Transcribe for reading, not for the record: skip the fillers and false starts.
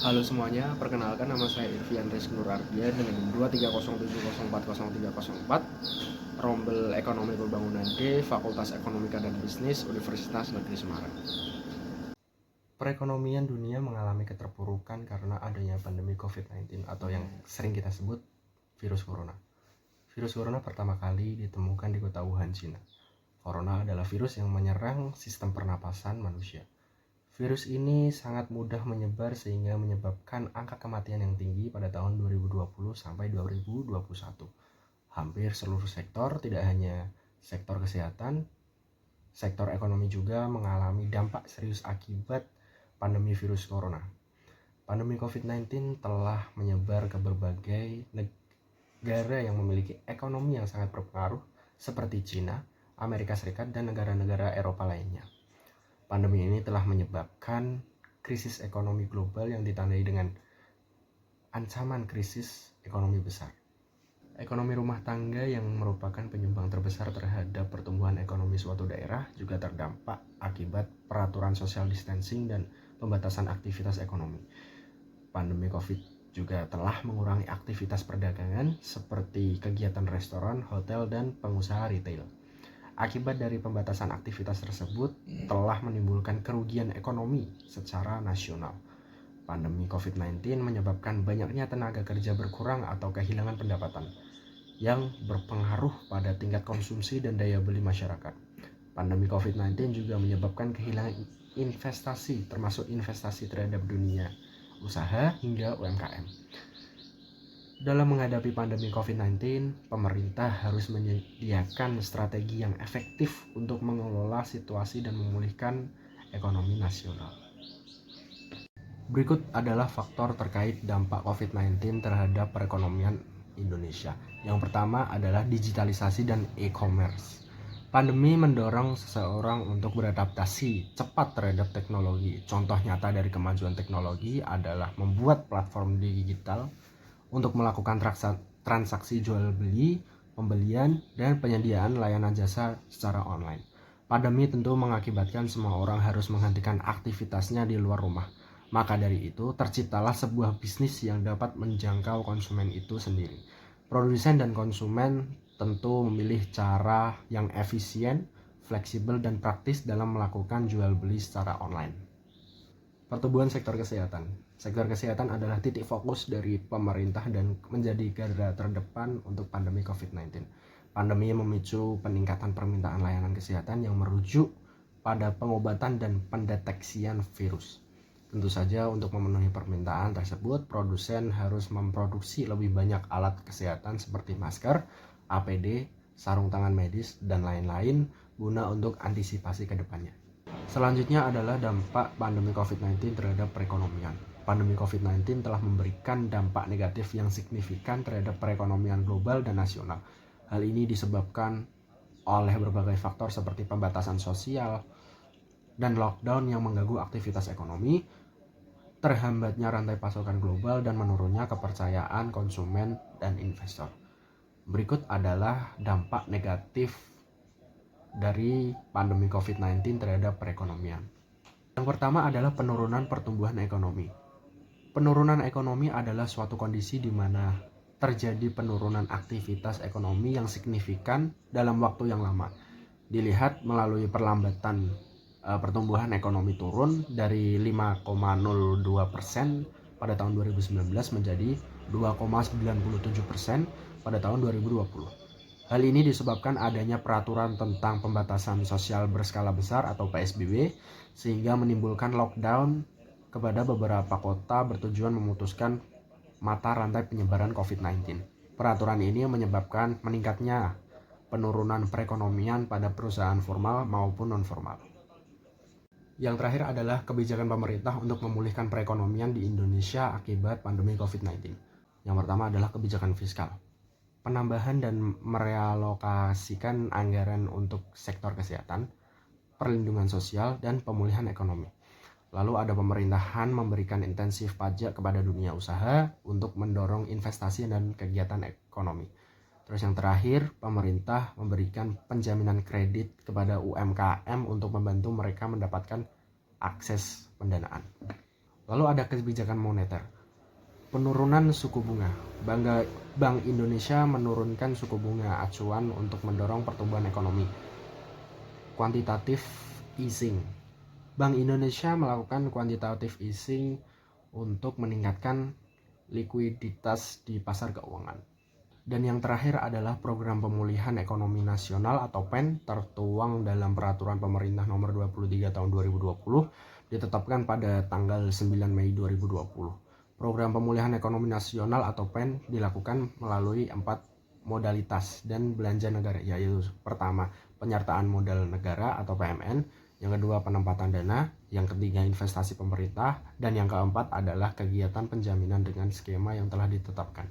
Halo semuanya, perkenalkan nama saya Irvian Rizky Nur Ardian dengan NIM 23070404004, Rombel Ekonomi Pembangunan D, Fakultas Ekonomika dan Bisnis, Universitas Negeri Semarang. Perekonomian dunia mengalami keterpurukan karena adanya pandemi COVID-19 atau yang sering kita sebut virus corona. Virus corona pertama kali ditemukan di kota Wuhan, Cina. Corona adalah virus yang menyerang sistem pernapasan manusia. Virus ini sangat mudah menyebar sehingga menyebabkan angka kematian yang tinggi pada tahun 2020 sampai 2021. Hampir seluruh sektor, tidak hanya sektor kesehatan, sektor ekonomi juga mengalami dampak serius akibat pandemi virus corona. Pandemi COVID-19 telah menyebar ke berbagai negara yang memiliki ekonomi yang sangat berpengaruh seperti Cina, Amerika Serikat, dan negara-negara Eropa lainnya. Pandemi ini telah menyebabkan krisis ekonomi global yang ditandai dengan ancaman krisis ekonomi besar. Ekonomi rumah tangga yang merupakan penyumbang terbesar terhadap pertumbuhan ekonomi suatu daerah juga terdampak akibat peraturan social distancing dan pembatasan aktivitas ekonomi. Pandemi COVID juga telah mengurangi aktivitas perdagangan seperti kegiatan restoran, hotel, dan pengusaha retail. Akibat dari pembatasan aktivitas tersebut telah menimbulkan kerugian ekonomi secara nasional. Pandemi COVID-19 menyebabkan banyaknya tenaga kerja berkurang atau kehilangan pendapatan yang berpengaruh pada tingkat konsumsi dan daya beli masyarakat. Pandemi COVID-19 juga menyebabkan kehilangan investasi, termasuk investasi terhadap dunia usaha hingga UMKM. Dalam menghadapi pandemi COVID-19, pemerintah harus menyediakan strategi yang efektif untuk mengelola situasi dan memulihkan ekonomi nasional. Berikut adalah faktor terkait dampak COVID-19 terhadap perekonomian Indonesia. Yang pertama adalah digitalisasi dan e-commerce. Pandemi mendorong seseorang untuk beradaptasi cepat terhadap teknologi. Contoh nyata dari kemajuan teknologi adalah membuat platform digital untuk melakukan transaksi jual beli, pembelian, dan penyediaan layanan jasa secara online. Pandemi tentu mengakibatkan semua orang harus menghentikan aktivitasnya di luar rumah. Maka dari itu, terciptalah sebuah bisnis yang dapat menjangkau konsumen itu sendiri. Produsen dan konsumen tentu memilih cara yang efisien, fleksibel, dan praktis dalam melakukan jual beli secara online. Pertumbuhan sektor kesehatan. Sektor kesehatan adalah titik fokus dari pemerintah dan menjadi garda terdepan untuk pandemi COVID-19. Pandemi memicu peningkatan permintaan layanan kesehatan yang merujuk pada pengobatan dan pendeteksian virus. Tentu saja untuk memenuhi permintaan tersebut, produsen harus memproduksi lebih banyak alat kesehatan seperti masker, APD, sarung tangan medis, dan lain-lain guna untuk antisipasi ke depannya. Selanjutnya adalah dampak pandemi COVID-19 terhadap perekonomian. Pandemi COVID-19 telah memberikan dampak negatif yang signifikan terhadap perekonomian global dan nasional. Hal ini disebabkan oleh berbagai faktor seperti pembatasan sosial dan lockdown yang mengganggu aktivitas ekonomi, terhambatnya rantai pasokan global, dan menurunnya kepercayaan konsumen dan investor. Berikut adalah dampak negatif dari pandemi COVID-19 terhadap perekonomian. Yang pertama adalah penurunan pertumbuhan ekonomi. Penurunan ekonomi adalah suatu kondisi di mana terjadi penurunan aktivitas ekonomi yang signifikan dalam waktu yang lama. Dilihat melalui perlambatan pertumbuhan ekonomi turun dari 5,02% pada tahun 2019 menjadi 2,97% pada tahun 2020. Hal ini disebabkan adanya peraturan tentang pembatasan sosial berskala besar atau PSBB, sehingga menimbulkan lockdown kepada beberapa kota bertujuan memutuskan mata rantai penyebaran COVID-19. Peraturan ini menyebabkan meningkatnya penurunan perekonomian pada perusahaan formal maupun non-formal. Yang terakhir adalah kebijakan pemerintah untuk memulihkan perekonomian di Indonesia akibat pandemi COVID-19. Yang pertama adalah kebijakan fiskal. Penambahan dan merealokasikan anggaran untuk sektor kesehatan, perlindungan sosial, dan pemulihan ekonomi. Lalu ada pemerintahan memberikan intensif pajak kepada dunia usaha untuk mendorong investasi dan kegiatan ekonomi. Terus yang terakhir, pemerintah memberikan penjaminan kredit kepada UMKM untuk membantu mereka mendapatkan akses pendanaan. Lalu ada kebijakan moneter. Penurunan suku bunga. Bank Indonesia menurunkan suku bunga acuan untuk mendorong pertumbuhan ekonomi. Quantitative easing. Bank Indonesia melakukan quantitative easing untuk meningkatkan likuiditas di pasar keuangan. Dan yang terakhir adalah program pemulihan ekonomi nasional atau PEN tertuang dalam peraturan pemerintah nomor 23 tahun 2020 ditetapkan pada tanggal 9 Mei 2020. Program pemulihan ekonomi nasional atau PEN dilakukan melalui 4 modalitas dan belanja negara, yaitu pertama penyertaan modal negara atau PMN, yang kedua penempatan dana, yang ketiga investasi pemerintah, dan yang keempat adalah kegiatan penjaminan dengan skema yang telah ditetapkan.